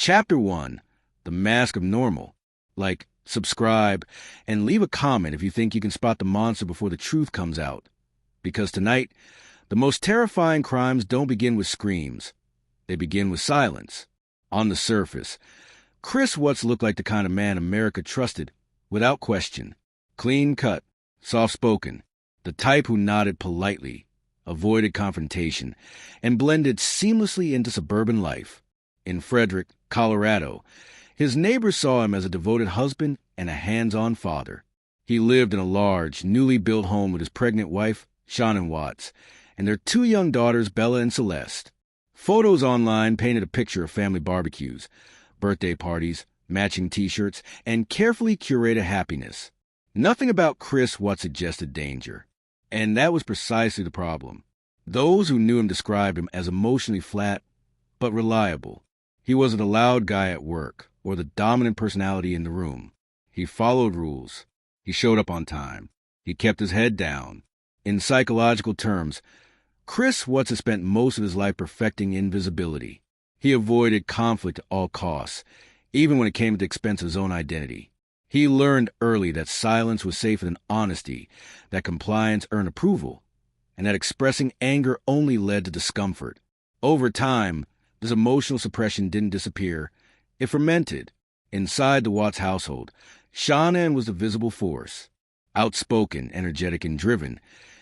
Chapter 1, The Mask of Normal. Like, subscribe, and leave a comment if you think you can spot the monster before the truth comes out. Because tonight, the most terrifying crimes don't begin with screams. They begin with silence. On the surface, Chris Watts looked like the kind of man America trusted, without question. Clean-cut, soft-spoken, the type who nodded politely, avoided confrontation, and blended seamlessly into suburban life. In Frederick, Colorado, his neighbors saw him as a devoted husband and a hands-on father. He lived in a large, newly built home with his pregnant wife, Shannon Watts, and their 2 young daughters, Bella and Celeste. Photos online painted a picture of family barbecues, birthday parties, matching T-shirts, and carefully curated happiness. Nothing about Chris Watts suggested danger. And that was precisely the problem. Those who knew him described him as emotionally flat, but reliable. He wasn't a loud guy at work, or the dominant personality in the room. He followed rules. He showed up on time. He kept his head down. In psychological terms, Chris Watts has spent most of his life perfecting invisibility. He avoided conflict at all costs, even when it came at the expense of his own identity. He learned early that silence was safer than honesty, that compliance earned approval, and that expressing anger only led to discomfort. Over time, this emotional suppression didn't disappear. It fermented. Inside the Watts household, Shannon was the visible force. Outspoken, energetic, and driven,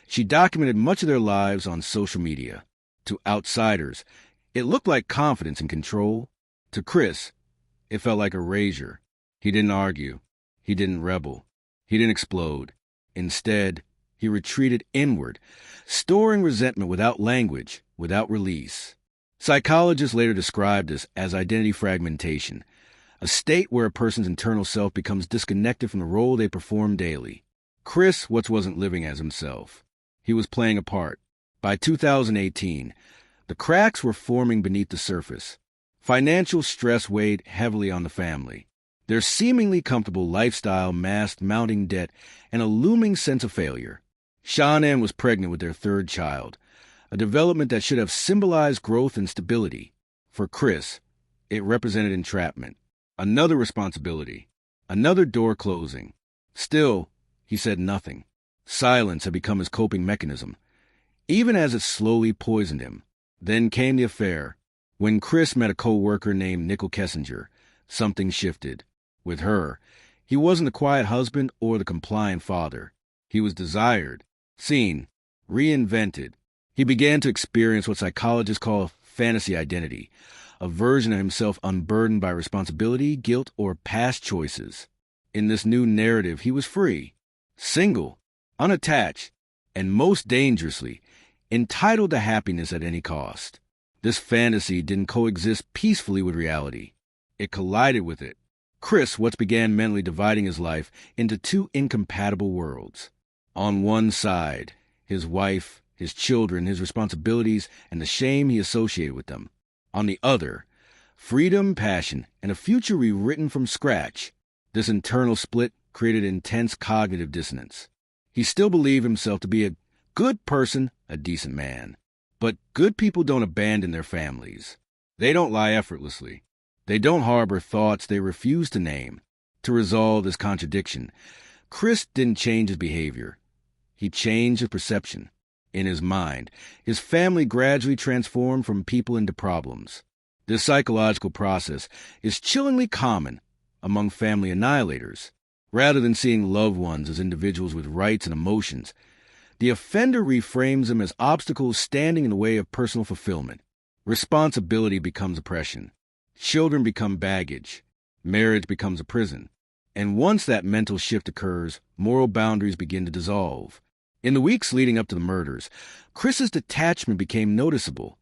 she documented much of their lives on social media. To outsiders, it looked like confidence and control. To Chris, it felt like erasure. He didn't argue. He didn't rebel. He didn't explode. Instead, he retreated inward, storing resentment without language, without release. Psychologists later described this as identity fragmentation, a state where a person's internal self becomes disconnected from the role they perform daily. Chris Watts wasn't living as himself. He was playing a part. By 2018, the cracks were forming beneath the surface. Financial stress weighed heavily on the family. Their seemingly comfortable lifestyle masked mounting debt and a looming sense of failure. Shannon was pregnant with their 3rd child, a development that should have symbolized growth and stability. For Chris, it represented entrapment, another responsibility, another door closing. Still, he said nothing. Silence had become his coping mechanism, even as it slowly poisoned him. Then came the affair. When Chris met a co-worker named Nicole Kessinger, something shifted. With her, he wasn't the quiet husband or the compliant father. He was desired, seen, reinvented. He began to experience what psychologists call fantasy identity, a version of himself unburdened by responsibility, guilt, or past choices. In this new narrative, he was free, single, unattached, and most dangerously, entitled to happiness at any cost. This fantasy didn't coexist peacefully with reality. It collided with it. Chris Watts began mentally dividing his life into 2 incompatible worlds. On one side, his wife, his children, his responsibilities, and the shame he associated with them. On the other, freedom, passion, and a future rewritten from scratch. This internal split created intense cognitive dissonance. He still believed himself to be a good person, a decent man. But good people don't abandon their families. They don't lie effortlessly. They don't harbor thoughts they refuse to name. To resolve this contradiction, Chris didn't change his behavior. He changed his perception. In his mind, his family gradually transformed from people into problems. This psychological process is chillingly common among family annihilators. Rather than seeing loved ones as individuals with rights and emotions, the offender reframes them as obstacles standing in the way of personal fulfillment. Responsibility becomes oppression. Children become baggage. Marriage becomes a prison. And once that mental shift occurs, moral boundaries begin to dissolve. In the weeks leading up to the murders, Chris's detachment became noticeable,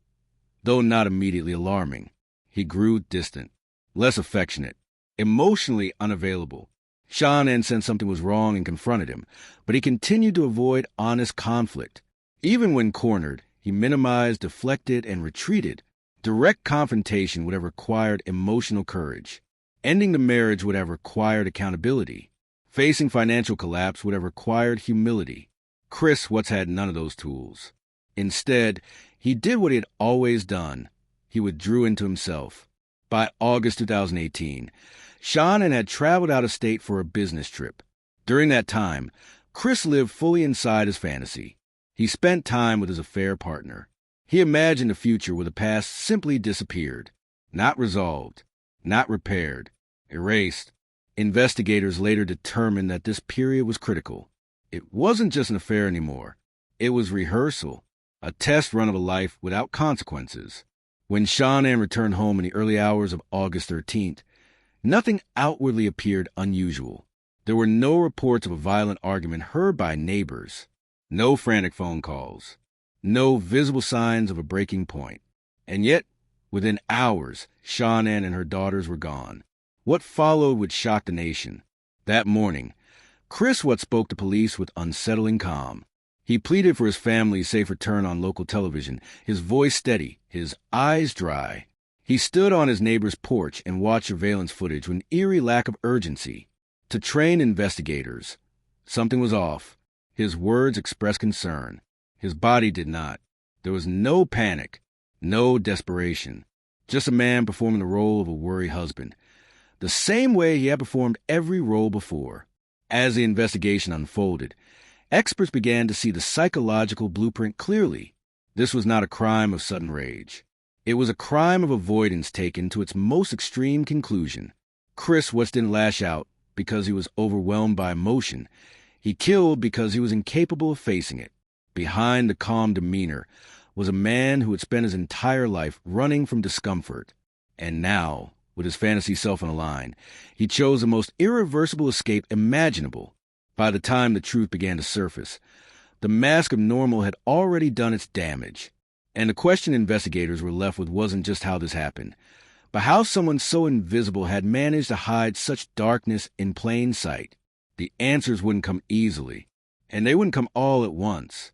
though not immediately alarming. He grew distant, less affectionate, emotionally unavailable. Shannon sensed something was wrong and confronted him, but he continued to avoid honest conflict. Even when cornered, he minimized, deflected, and retreated. Direct confrontation would have required emotional courage. Ending the marriage would have required accountability. Facing financial collapse would have required humility. Chris Watts had none of those tools. Instead, he did what he had always done. He withdrew into himself. By August 2018, Sean had traveled out of state for a business trip. During that time, Chris lived fully inside his fantasy. He spent time with his affair partner. He imagined a future where the past simply disappeared. Not resolved, not repaired, erased. Investigators later determined that this period was critical. It wasn't just an affair anymore. It was rehearsal, a test run of a life without consequences. When Sean returned home in the early hours of August 13th, nothing outwardly appeared unusual. There were no reports of a violent argument heard by neighbors, no frantic phone calls, no visible signs of a breaking point. And yet, within hours, Sean and her daughters were gone. What followed would shock the nation. That morning, Chris spoke to police with unsettling calm. He pleaded for his family's safe return on local television, his voice steady, his eyes dry. He stood on his neighbor's porch and watched surveillance footage with an eerie lack of urgency. To train investigators, something was off. His words expressed concern. His body did not. There was no panic, no desperation. Just a man performing the role of a worried husband, the same way he had performed every role before. As the investigation unfolded, experts began to see the psychological blueprint clearly. This was not a crime of sudden rage. It was a crime of avoidance taken to its most extreme conclusion. Chris didn't lash out because he was overwhelmed by emotion. He killed because he was incapable of facing it. Behind the calm demeanor was a man who had spent his entire life running from discomfort. And now, with his fantasy self on the line, he chose the most irreversible escape imaginable. By the time the truth began to surface, the mask of normal had already done its damage. And the question investigators were left with wasn't just how this happened, but how someone so invisible had managed to hide such darkness in plain sight. The answers wouldn't come easily, and they wouldn't come all at once.